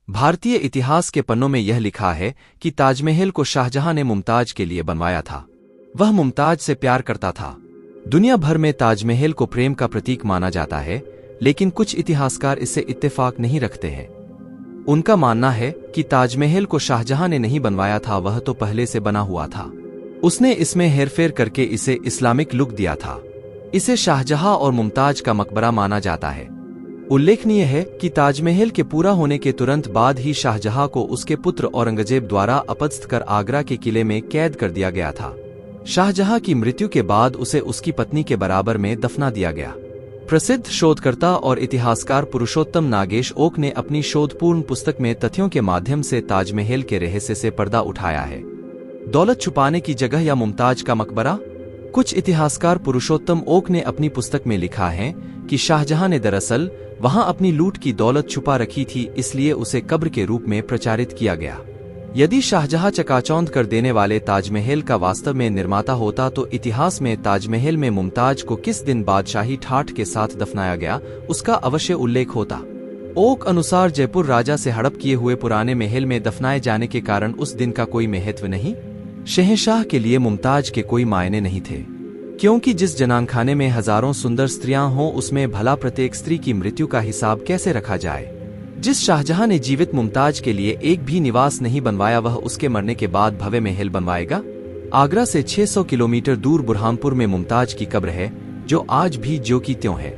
भारतीय इतिहास के पन्नों में यह लिखा है कि ताजमहल को शाहजहां ने मुमताज के लिए बनवाया था। वह मुमताज से प्यार करता था। दुनिया भर में ताजमहल को प्रेम का प्रतीक माना जाता है, लेकिन कुछ इतिहासकार इससे इत्तेफाक नहीं रखते हैं। उनका मानना है कि ताजमहल को शाहजहां ने नहीं बनवाया था, वह तो पहले से बना हुआ था। उसने इसमें हेरफेर करके इसे इस्लामिक लुक दिया था। इसे शाहजहां और मुमताज का मकबरा माना जाता है। उल्लेखनीय है कि ताजमहल के पूरा होने के तुरंत बाद ही शाहजहां को उसके पुत्र औरंगजेब द्वारा अपदस्थ कर आगरा के किले में कैद कर दिया गया था। शाहजहां की मृत्यु के बाद उसे उसकी पत्नी के बराबर में दफना दिया गया। प्रसिद्ध शोधकर्ता और इतिहासकार पुरुषोत्तम नागेश ओक ने अपनी शोधपूर्ण पुस्तक में तथ्यों के माध्यम से ताजमहल के रहस्य से पर्दा उठाया है। दौलत छुपाने की जगह या मुमताज का मकबरा? कुछ इतिहासकार पुरुषोत्तम ओक ने अपनी पुस्तक में लिखा है कि शाहजहां ने दरअसल वहां अपनी लूट की दौलत छुपा रखी थी, इसलिए उसे कब्र के रूप में प्रचारित किया गया। यदि शाहजहां चकाचौंध कर देने वाले ताजमहल का वास्तव में निर्माता होता तो इतिहास में ताजमहल में मुमताज को किस दिन बादशाही ठाठ के साथ दफनाया गया, उसका अवश्य उल्लेख होता। ओक अनुसार जयपुर राजा से हड़प किए हुए पुराने महल में दफनाए जाने के कारण उस दिन का कोई महत्व नहीं। शहंशाह के लिए मुमताज के कोई मायने नहीं थे, क्योंकि जिस जनानखाने में हजारों सुंदर स्त्रियां हों उसमें भला प्रत्येक स्त्री की मृत्यु का हिसाब कैसे रखा जाए। जिस शाहजहां ने जीवित मुमताज के लिए एक भी निवास नहीं बनवाया, वह उसके मरने के बाद भव्य महल बनवाएगा। आगरा से 600 किलोमीटर दूर बुरहानपुर में मुमताज की कब्र है, जो आज भी ज्यों की त्यों है।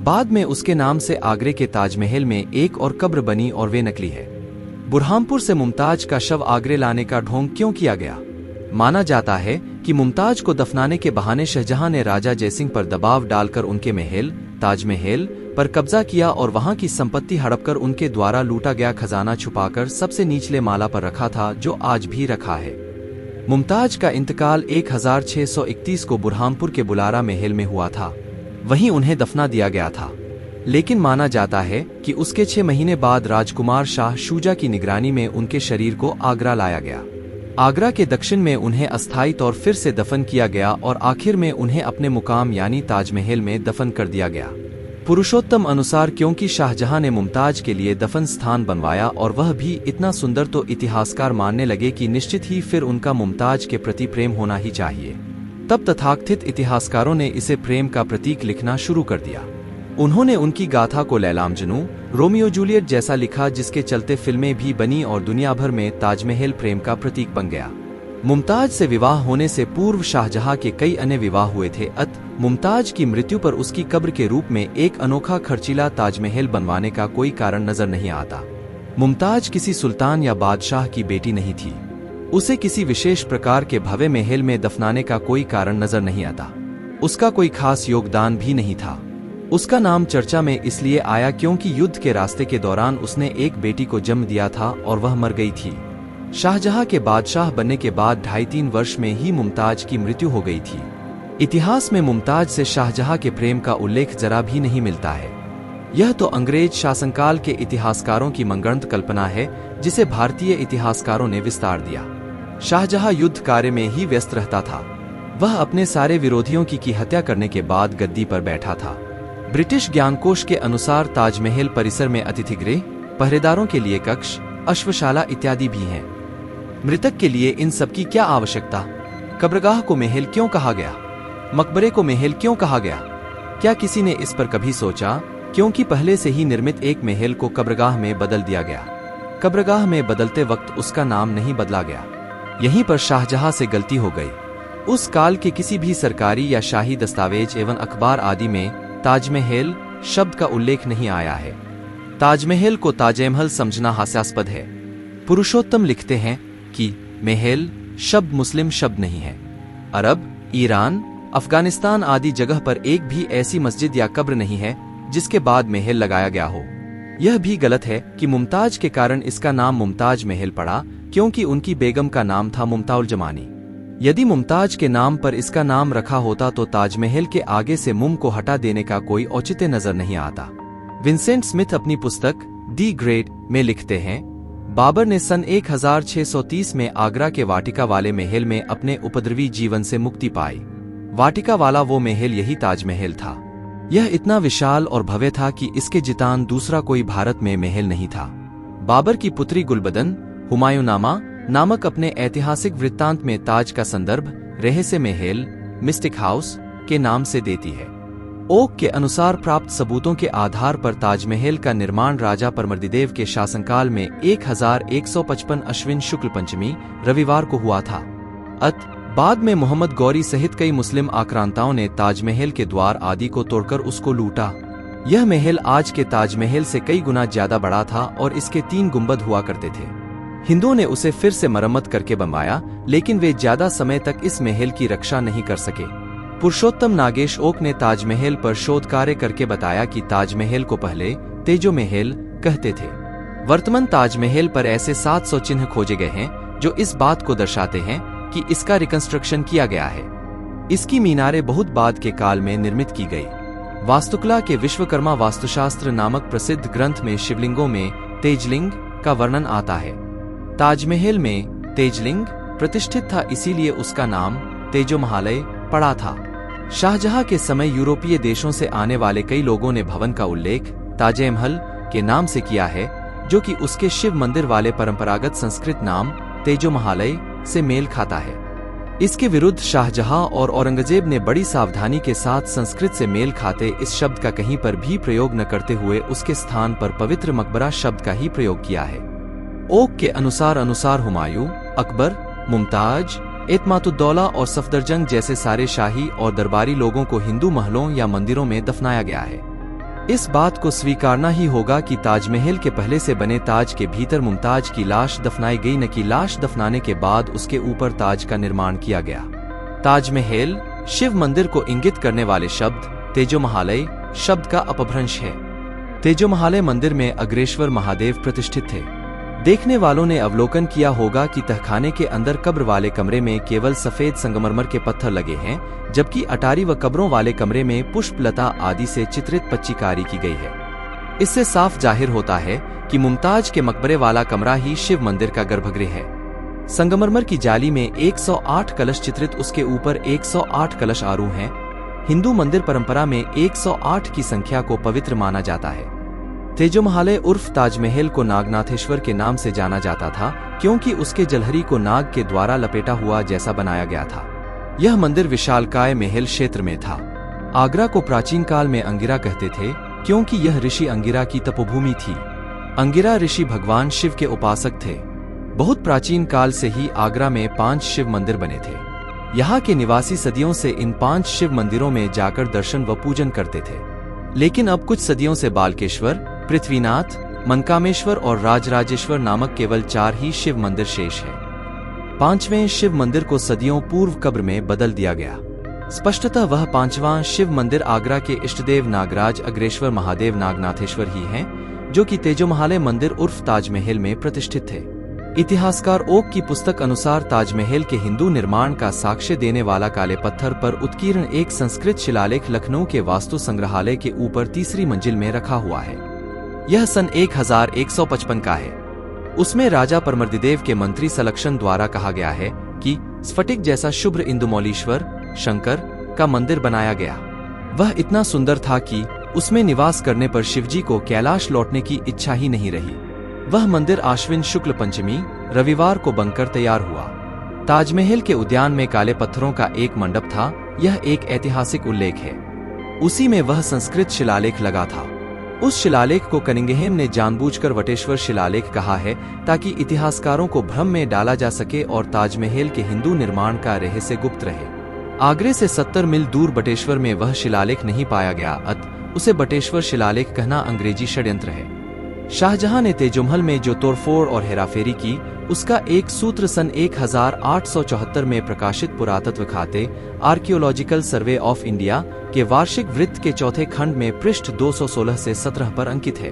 बाद में उसके नाम से आगरे के ताजमहल में एक और कब्र बनी और वे नकली है। बुरहानपुर से मुमताज का शव आगरे लाने का ढोंग क्यों किया गया? माना जाता है कि मुमताज को दफनाने के बहाने शाहजहां ने राजा जयसिंह पर दबाव डालकर उनके महल ताजमहल पर कब्जा किया और वहां की संपत्ति हड़पकर उनके द्वारा लूटा गया खजाना छुपाकर सबसे निचले माला पर रखा था, जो आज भी रखा है। मुमताज का इंतकाल 1631 को बुरहानपुर के बुलारा महल में हुआ था। वहीं उन्हें दफना दिया गया था, लेकिन माना जाता है कि उसके 6 महीने बाद राजकुमार शाह शुजा की निगरानी में उनके शरीर को आगरा लाया गया। आगरा के दक्षिण में उन्हें अस्थायी तौर फिर से दफन किया गया और आखिर में उन्हें अपने मुकाम यानी ताजमहल में दफन कर दिया गया। पुरुषोत्तम अनुसार क्योंकि शाहजहां ने मुमताज के लिए दफन स्थान बनवाया और वह भी इतना सुंदर, तो इतिहासकार मानने लगे कि निश्चित ही फिर उनका मुमताज के प्रति प्रेम होना ही चाहिए। तब तथाकथित इतिहासकारों ने इसे प्रेम का प्रतीक लिखना शुरू कर दिया। उन्होंने उनकी गाथा को लैला मजनू, रोमियो जूलियट जैसा लिखा, जिसके चलते फिल्में भी बनी और दुनिया भर में ताजमहल प्रेम का प्रतीक बन गया। मुमताज से विवाह होने से पूर्व शाहजहां के कई अन्य विवाह हुए थे। मुमताज की मृत्यु पर उसकी कब्र के रूप में एक अनोखा खर्चीला ताजमहल बनवाने का कोई कारण नजर नहीं आता। मुमताज किसी सुल्तान या बादशाह की बेटी नहीं थी। उसे किसी विशेष प्रकार के भव्य महल में दफनाने का कोई कारण नजर नहीं आता। उसका कोई खास योगदान भी नहीं था। उसका नाम चर्चा में इसलिए आया क्योंकि युद्ध के रास्ते के दौरान उसने एक बेटी को जन्म दिया था और वह मर गई थी। शाहजहां के बादशाह बनने के बाद 2.5-3 वर्ष में ही मुमताज की मृत्यु हो गई थी। इतिहास में मुमताज से शाहजहां के प्रेम का उल्लेख जरा भी नहीं मिलता है। यह तो अंग्रेज शासनकाल के इतिहासकारों की मनगढ़ंत कल्पना है, जिसे भारतीय इतिहासकारों ने विस्तार दिया। शाहजहां युद्ध कार्य में ही व्यस्त रहता था। वह अपने सारे विरोधियों की हत्या करने के बाद गद्दी पर बैठा था। ब्रिटिश ज्ञानकोश के अनुसार ताजमहल परिसर में अतिथिगृह, पहरेदारों के लिए कक्ष, अश्वशाला इत्यादि भी हैं। मृतक के लिए इन सब की क्या आवश्यकता? कब्रगाह को महल क्यों कहा गया? मकबरे को महल क्यों कहा गया? क्या किसी ने इस पर कभी सोचा? क्योंकि पहले से ही निर्मित एक महल को कब्रगाह में बदल दिया गया। कब्रगाह में बदलते वक्त उसका नाम नहीं बदला गया। यहीं पर शाहजहां से गलती हो गई। उस काल के किसी भी सरकारी या शाही दस्तावेज एवं अखबार आदि में ताजमहल शब्द का उल्लेख नहीं आया है। ताजमहल को ताजमहल समझना हास्यास्पद है। पुरुषोत्तम लिखते हैं कि महल शब्द मुस्लिम शब्द नहीं है। अरब, ईरान, अफगानिस्तान आदि जगह पर एक भी ऐसी मस्जिद या कब्र नहीं है जिसके बाद महल लगाया गया हो। यह भी गलत है कि मुमताज के कारण इसका नाम मुमताज महल पड़ा, क्योंकि उनकी बेगम का नाम था मुमताउल जमानी। यदि मुमताज के नाम पर इसका नाम रखा होता तो ताजमहल के आगे से मुम को हटा देने का कोई औचित्य नजर नहीं आता। विंसेंट स्मिथ अपनी पुस्तक दी ग्रेट में लिखते हैं, बाबर ने सन 1630 में आगरा के वाटिका वाले महल में अपने उपद्रवी जीवन से मुक्ति पाई। वाटिका वाला वो महल यही ताजमहल था। यह इतना विशाल और भव्य था कि इसके जितान दूसरा कोई भारत में महल नहीं था। बाबर की पुत्री गुलबदन हुमायूंनामा नामक अपने ऐतिहासिक वृत्तांत में ताज का संदर्भ रहस्य महल मिस्टिक हाउस के नाम से देती है। ओक के अनुसार प्राप्त सबूतों के आधार पर ताजमहल का निर्माण राजा परमर्दिदेव के शासनकाल में 1155 अश्विन शुक्ल पंचमी रविवार को हुआ था। बाद में मोहम्मद गौरी सहित कई मुस्लिम आक्रांताओं ने ताजमहल के द्वार आदि को तोड़कर उसको लूटा। यह महल आज के ताजमहल से कई गुना ज्यादा बड़ा था और इसके 3 गुंबद हुआ करते थे। हिंदुओं ने उसे फिर से मरम्मत करके बनवाया, लेकिन वे ज्यादा समय तक इस महल की रक्षा नहीं कर सके। पुरुषोत्तम नागेश ओक ने ताजमहल पर शोध कार्य करके बताया कि ताजमहल को पहले तेजो महल कहते थे। वर्तमान ताजमहल पर ऐसे 700 चिन्ह खोजे गए हैं जो इस बात को दर्शाते हैं कि इसका रिकंस्ट्रक्शन किया गया है। इसकी मीनारें बहुत बाद के काल में निर्मित की गई। वास्तुकला के विश्वकर्मा वास्तुशास्त्र नामक प्रसिद्ध ग्रंथ में शिवलिंगों में तेजलिंग का वर्णन आता है। ताजमहल में तेजलिंग प्रतिष्ठित था, इसीलिए उसका नाम तेजो महालय पड़ा था। शाहजहां के समय यूरोपीय देशों से आने वाले कई लोगों ने भवन का उल्लेख ताजमहल के नाम से किया है, जो कि उसके शिव मंदिर वाले परंपरागत संस्कृत नाम तेजो महालय से मेल खाता है। इसके विरुद्ध शाहजहां और औरंगजेब ने बड़ी सावधानी के साथ संस्कृत से मेल खाते इस शब्द का कहीं पर भी प्रयोग न करते हुए उसके स्थान पर पवित्र मकबरा शब्द का ही प्रयोग किया है। ओक के अनुसार हुमायूं, अकबर, मुमताज, एतमातुद्दौला और सफदरजंग जैसे सारे शाही और दरबारी लोगों को हिंदू महलों या मंदिरों में दफनाया गया है। इस बात को स्वीकारना ही होगा कि ताजमहल के पहले से बने ताज के भीतर मुमताज की लाश दफनाई गई, न कि लाश दफनाने के बाद उसके ऊपर ताज का निर्माण किया गया। ताजमहल शिव मंदिर को इंगित करने वाले शब्द तेजो महालय शब्द का अपभ्रंश है। तेजो महालय मंदिर में अग्रेश्वर महादेव प्रतिष्ठित थे। देखने वालों ने अवलोकन किया होगा कि तहखाने के अंदर कब्र वाले कमरे में केवल सफेद संगमरमर के पत्थर लगे हैं, जबकि अटारी व कब्रों वाले कमरे में पुष्पलता आदि से चित्रित पच्चीकारी की गई है। इससे साफ जाहिर होता है कि मुमताज के मकबरे वाला कमरा ही शिव मंदिर का गर्भगृह है। संगमरमर की जाली में 108 कलश चित्रित, उसके ऊपर 108 कलश आरूढ़ हैं। हिंदू मंदिर परंपरा में 108 की संख्या को पवित्र माना जाता है। तेजो महालय उर्फ ताजमहल को नागनाथेश्वर के नाम से जाना जाता था, क्योंकि उसके जलहरी को नाग के द्वारा लपेटा हुआ जैसा बनाया गया था। यह मंदिर विशालकाय महल क्षेत्र में था। आगरा को प्राचीन काल में अंगिरा कहते थे, क्योंकि यह ऋषि अंगिरा की तपोभूमि थी। अंगिरा ऋषि भगवान शिव के उपासक थे। बहुत प्राचीन काल से ही आगरा में 5 शिव मंदिर बने थे। यहाँ के निवासी सदियों से इन 5 शिव मंदिरों में जाकर दर्शन व पूजन करते थे, लेकिन अब कुछ सदियों से बालकेश्वर, पृथ्वीनाथ, मनकामेश्वर और राजराजेश्वर नामक केवल 4 ही शिव मंदिर शेष है। 5वें शिव मंदिर को सदियों पूर्व कब्र में बदल दिया गया। स्पष्टतः वह 5वां शिव मंदिर आगरा के इष्टदेव नागराज अग्रेश्वर महादेव नागनाथेश्वर ही हैं, जो कि तेजो महालय मंदिर उर्फ ताजमहल में प्रतिष्ठित थे। इतिहासकार ओक की पुस्तक अनुसार ताजमहल के हिंदू निर्माण का साक्ष्य देने वाला काले पत्थर पर उत्कीर्ण एक संस्कृत शिलालेख लखनऊ के वास्तु संग्रहालय के ऊपर 3री मंजिल में रखा हुआ है। यह सन 1155 का है। उसमें राजा परमर्दिदेव के मंत्री सलक्षण द्वारा कहा गया है कि स्फटिक जैसा शुभ्र इंदुमौलीश्वर शंकर का मंदिर बनाया गया। वह इतना सुंदर था कि उसमें निवास करने पर शिवजी को कैलाश लौटने की इच्छा ही नहीं रही। वह मंदिर आश्विन शुक्ल पंचमी रविवार को बनकर तैयार हुआ। ताजमहल के उद्यान में काले पत्थरों का एक मंडप था। यह एक ऐतिहासिक उल्लेख है। उसी में वह संस्कृत शिलालेख लगा था। उस शिलालेख को कनिंगहेम ने जानबूझकर वटेश्वर शिलालेख कहा है, ताकि इतिहासकारों को भ्रम में डाला जा सके और ताजमहल के हिंदू निर्माण का रहस्य गुप्त रहे। आगरे से 70 मील दूर बटेश्वर में वह शिलालेख नहीं पाया गया, अतः उसे बटेश्वर शिलालेख कहना अंग्रेजी षड्यंत्र है। शाहजहां ने तेजोमहल में जो तोड़फोड़ और हेराफेरी की, उसका एक सूत्र सन 1874 में प्रकाशित पुरातत्व खाते आर्कियोलॉजिकल सर्वे ऑफ इंडिया के वार्षिक वृत्त के 4थे खंड में पृष्ठ 216 से 17 पर अंकित है।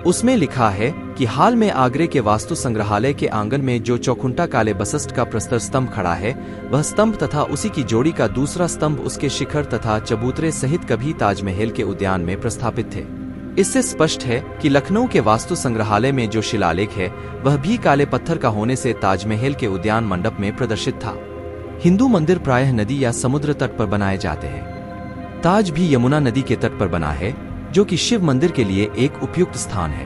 उसमें लिखा है कि हाल में आगरे के वास्तु संग्रहालय के आंगन में जो चौखुंटा काले बसस्ट का प्रस्तर स्तंभ खड़ा है, वह स्तंभ तथा उसी की जोड़ी का दूसरा स्तंभ उसके शिखर तथा चबूतरे सहित कभी ताजमहल के उद्यान में प्रस्थापित थे। इससे स्पष्ट है कि लखनऊ के वास्तु संग्रहालय में जो शिलालेख है, वह भी काले पत्थर का होने से ताजमहल के उद्यान मंडप में प्रदर्शित था। हिंदू मंदिर प्रायः नदी या समुद्र तट पर बनाए जाते हैं। ताज भी यमुना नदी के तट पर बना है, जो कि शिव मंदिर के लिए एक उपयुक्त स्थान है।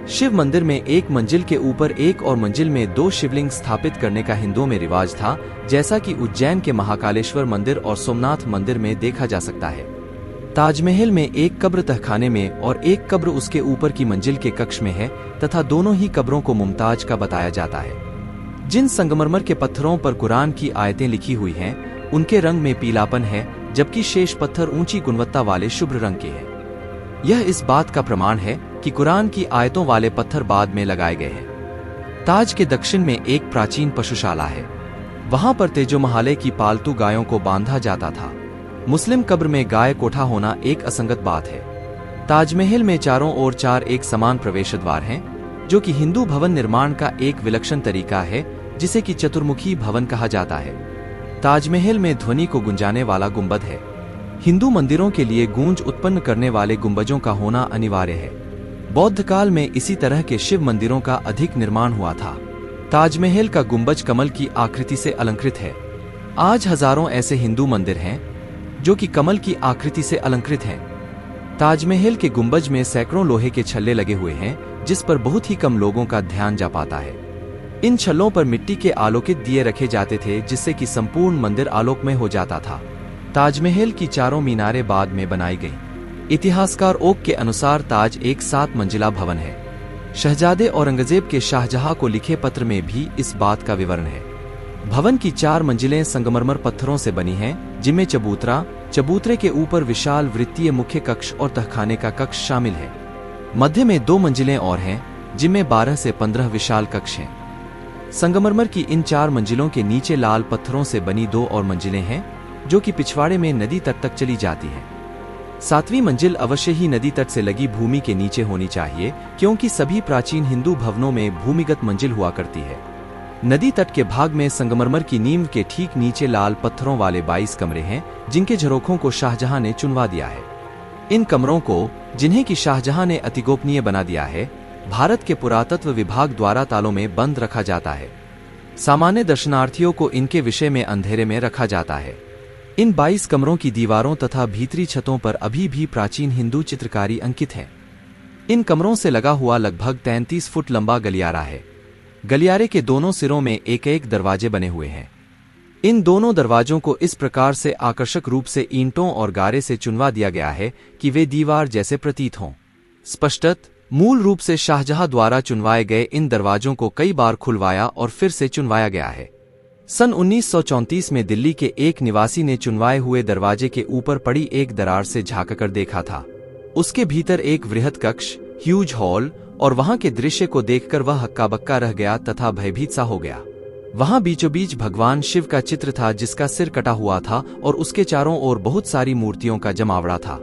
शिव मंदिर में एक मंजिल के ऊपर एक और मंजिल में 2 शिवलिंग स्थापित करने का हिंदुओं में रिवाज था, जैसा कि उज्जैन के महाकालेश्वर मंदिर और सोमनाथ मंदिर में देखा जा सकता है। ताजमहल में एक कब्र तहखाने में और एक कब्र उसके ऊपर की मंजिल के कक्ष में है तथा दोनों ही कब्रों को मुमताज का बताया जाता है। जिन संगमरमर के पत्थरों पर कुरान की आयतें लिखी हुई हैं, उनके रंग में पीलापन है, जबकि शेष पत्थर ऊंची गुणवत्ता वाले शुभ्र रंग के हैं। यह इस बात का प्रमाण है कि कुरान की आयतों वाले पत्थर बाद में लगाए गए हैं। ताज के दक्षिण में एक प्राचीन पशुशाला है। वहां पर तेजोमहाले की पालतू गायों को बांधा जाता था। मुस्लिम कब्र में गाय कोठा होना एक असंगत बात है। ताजमहल में चारों ओर 4 एक समान प्रवेश द्वार हैं, जो कि हिंदू भवन निर्माण का एक विलक्षण तरीका है, जिसे कि चतुर्मुखी भवन कहा जाता है। ताजमहल में ध्वनि को गुंजाने वाला गुंबद है। हिंदू मंदिरों के लिए गूंज उत्पन्न करने वाले गुंबजों का होना अनिवार्य है। बौद्ध काल में इसी तरह के शिव मंदिरों का अधिक निर्माण हुआ था। ताजमहल का गुंबज कमल की आकृति से अलंकृत है। आज हजारों ऐसे हिंदू मंदिर हैं जो कि कमल की आकृति से अलंकृत हैं। ताजमहल के गुंबज में सैकड़ों लोहे के छल्ले लगे हुए हैं, जिस पर बहुत ही कम लोगों का ध्यान जा पाता है। इन छल्लों पर मिट्टी के आलोकित दिए रखे जाते थे, जिससे कि संपूर्ण मंदिर आलोकमय हो जाता था। ताजमहल की चारों मीनारें बाद में बनाई गईं। इतिहासकार ओक के अनुसार ताज एक 7 मंजिला भवन है। शहजादे औरंगजेब के शाहजहां को लिखे पत्र में भी इस बात का विवरण है। भवन की 4 मंजिलें संगमरमर पत्थरों से बनी हैं, जिनमें चबूतरे के ऊपर विशाल वृत्तीय मुख्य कक्ष और तहखाने का कक्ष शामिल है। मध्य में 2 मंजिलें और हैं, जिनमें 12 से 15 विशाल कक्ष हैं। संगमरमर की इन 4 मंजिलों के नीचे लाल पत्थरों से बनी 2 और मंजिलें हैं, जो कि पिछवाड़े में नदी तट तक चली जाती है। 7वीं मंजिल अवश्य ही नदी तट से लगी भूमि के नीचे होनी चाहिए, क्योंकि सभी प्राचीन हिंदू भवनों में भूमिगत मंजिल हुआ करती है। नदी तट के भाग में संगमरमर की नींव के ठीक नीचे लाल पत्थरों वाले 22 कमरे हैं, जिनके झरोखों को शाहजहां ने चुनवा दिया है। इन कमरों को, जिन्हें कि शाहजहां ने अतिगोपनीय बना दिया है, भारत के पुरातत्व विभाग द्वारा तालों में बंद रखा जाता है। सामान्य दर्शनार्थियों को इनके विषय में अंधेरे में रखा जाता है। इन 22 कमरों की दीवारों तथा भीतरी छतों पर अभी भी प्राचीन हिंदू चित्रकारी अंकित है। इन कमरों से लगा हुआ लगभग 33 फुट लंबा गलियारा है। गलियारे के दोनों सिरों में एक एक दरवाजे बने हुए हैं। इन दोनों दरवाजों को इस प्रकार से आकर्षक रूप से ईंटों और गारे से चुनवा दिया गया है कि वे दीवार जैसे प्रतीत हों। स्पष्टत मूल रूप से शाहजहां द्वारा चुनवाए गए इन दरवाजों को कई बार खुलवाया और फिर से चुनवाया गया है। सन 1934 में दिल्ली के एक निवासी ने चुनवाए हुए दरवाजे के ऊपर पड़ी एक दरार से झांककर देखा था। उसके भीतर एक वृहद कक्ष, ह्यूज हॉल, और वहां के दृश्य को देखकर वह हक्का बक्का रह गया तथा भयभीत सा हो गया। वहां बीचों बीच भगवान शिव का चित्र था, जिसका सिर कटा हुआ था और उसके चारों ओर बहुत सारी मूर्तियों का जमावड़ा था।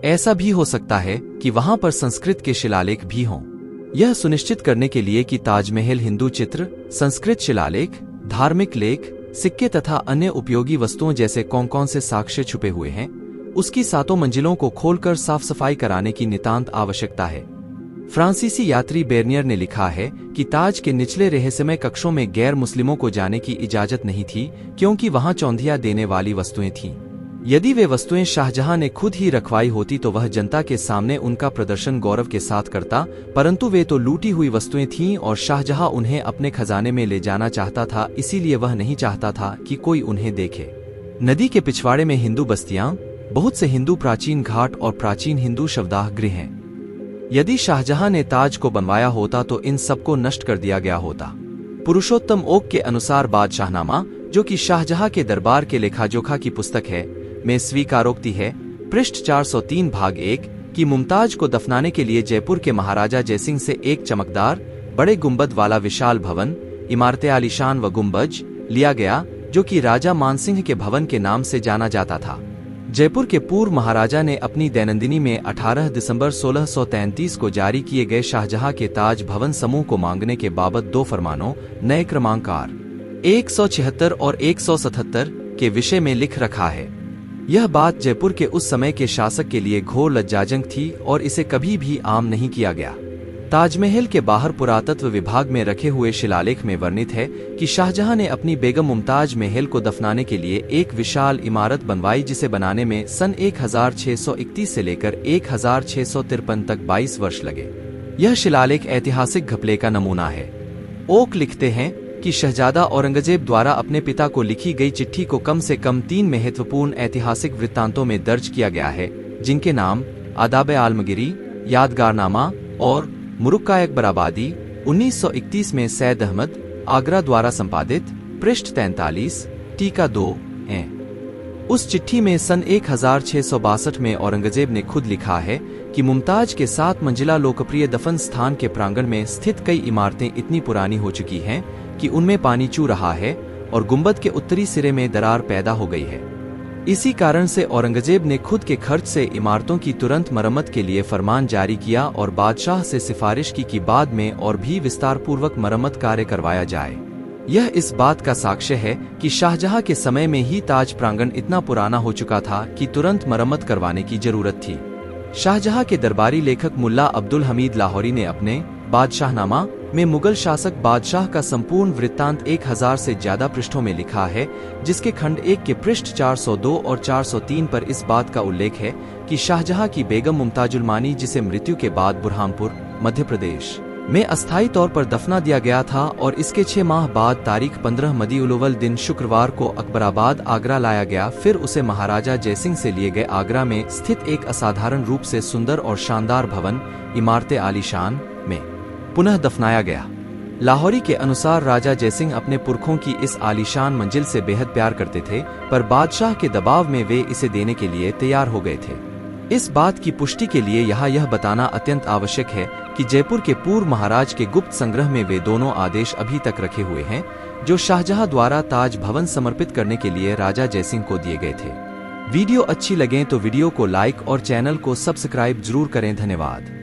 ऐसा भी हो सकता है कि वहां पर संस्कृत के शिलालेख भी हों। यह सुनिश्चित करने के लिए कि ताजमहल हिंदू चित्र, संस्कृत शिलालेख, धार्मिक लेख, सिक्के तथा अन्य उपयोगी वस्तुओं जैसे कौन से साक्ष्य छुपे हुए हैं, उसकी 7 मंजिलों को खोलकर साफ सफाई कराने की नितांत आवश्यकता है। फ्रांसीसी यात्री बेर्नियर ने लिखा है कि ताज के निचले रहस्यमय कक्षों में गैर मुस्लिमों को जाने की इजाजत नहीं थी, क्योंकि वहां चौंधिया देने वाली वस्तुएं थीं। यदि वे वस्तुएं शाहजहां ने खुद ही रखवाई होती तो वह जनता के सामने उनका प्रदर्शन गौरव के साथ करता, परंतु वे तो लूटी हुई वस्तुएं थीं और शाहजहां उन्हें अपने खजाने में ले जाना चाहता था, इसीलिए वह नहीं चाहता था कि कोई उन्हें देखे। नदी के पिछवाड़े में हिंदू बस्तियां, बहुत से हिंदू प्राचीन घाट और प्राचीन हिंदू शवदाह गृह हैं। यदि शाहजहां ने ताज को बनवाया होता तो इन सबको नष्ट कर दिया गया होता। पुरुषोत्तम ओक के अनुसार बादशाहनामा, जो कि शाहजहां के दरबार के लेखाजोखा की पुस्तक है, में स्वीकारोक्ति है, पृष्ठ 403 भाग 1, कि मुमताज को दफनाने के लिए जयपुर के महाराजा जयसिंह से एक चमकदार बड़े गुंबद वाला विशाल भवन, इमारते आलीशान व गुंबज लिया गया, जो कि राजा मानसिंह के भवन के नाम से जाना जाता था। जयपुर के पूर्व महाराजा ने अपनी दैनंदिनी में 18 दिसंबर 1633 को जारी किए गए शाहजहां के ताज भवन समूह को मांगने के बाबत 2 फरमानों, नए क्रमांकार 176 और 177 के विषय में लिख रखा है। यह बात जयपुर के उस समय के शासक के लिए घोर लज्जाजनक थी और इसे कभी भी आम नहीं किया गया। ताजमहल के बाहर पुरातत्व विभाग में रखे हुए शिलालेख में वर्णित है कि शाहजहां ने अपनी बेगम मुमताज महल को दफनाने के लिए एक विशाल इमारत बनवाई, जिसे बनाने में सन 1631 से लेकर 1653 तक 22 वर्ष लगे। यह शिलालेख ऐतिहासिक घपले का नमूना है। ओक लिखते हैं कि शहजादा औरंगजेब द्वारा अपने पिता को लिखी गई चिट्ठी को कम से कम 3 महत्वपूर्ण ऐतिहासिक वृत्तांतों में दर्ज किया गया है, जिनके नाम आदाब-ए-आलमगीरी, यादगारनामा और मुरुक्का-ए बराबादी 1931 में सैयद अहमद आगरा द्वारा संपादित, पृष्ठ 43, टीका 2 हैं। उस चिट्ठी में सन 1662 में औरंगजेब ने खुद लिखा है कि मुमताज के 7 मंजिला लोकप्रिय दफन स्थान के प्रांगण में स्थित कई इमारतें इतनी पुरानी हो चुकी हैं कि उनमें पानी चू रहा है और गुंबद के उत्तरी सिरे में दरार पैदा हो गई है। इसी कारण से औरंगजेब ने खुद के खर्च से इमारतों की तुरंत मरम्मत के लिए फरमान जारी किया और बादशाह से सिफारिश की कि बाद में और भी विस्तारपूर्वक मरम्मत कार्य करवाया जाए। यह इस बात का साक्ष्य है कि शाहजहां के समय में ही ताज प्रांगण इतना पुराना हो चुका था कि तुरंत मरम्मत करवाने की जरूरत थी। शाहजहां के दरबारी लेखक मुल्ला अब्दुल हमीद लाहौरी ने अपने बादशाहनामा में मुगल शासक बादशाह का संपूर्ण वृत्तांत 1000 से ज्यादा पृष्ठों में लिखा है, जिसके खंड 1 के पृष्ठ 402 और 403 पर इस बात का उल्लेख है कि शाहजहां की बेगम मुमताजुल मानी, जिसे मृत्यु के बाद बुरहानपुर मध्य प्रदेश में अस्थायी तौर पर दफना दिया गया था और इसके 6 माह बाद तारीख 15 मदीउल-अव्वल दिन शुक्रवार को अकबराबाद आगरा लाया गया। फिर उसे महाराजा जयसिंह से लिए गए आगरा में स्थित एक असाधारण रूप से सुंदर और शानदार भवन इमारत आलीशान में पुनः दफनाया गया। लाहौरी के अनुसार राजा जयसिंह अपने पुरखों की इस आलीशान मंजिल से बेहद प्यार करते थे, पर बादशाह के दबाव में वे इसे देने के लिए तैयार हो गए थे। इस बात की पुष्टि के लिए यहाँ यह बताना अत्यंत आवश्यक है कि जयपुर के पूर्व महाराज के गुप्त संग्रह में वे दोनों आदेश अभी तक रखे हुए हैं, जो शाहजहां द्वारा ताज भवन समर्पित करने के लिए राजा जयसिंह को दिए गए थे। वीडियो अच्छी लगे तो वीडियो को लाइक और चैनल को सब्सक्राइब जरूर करें। धन्यवाद।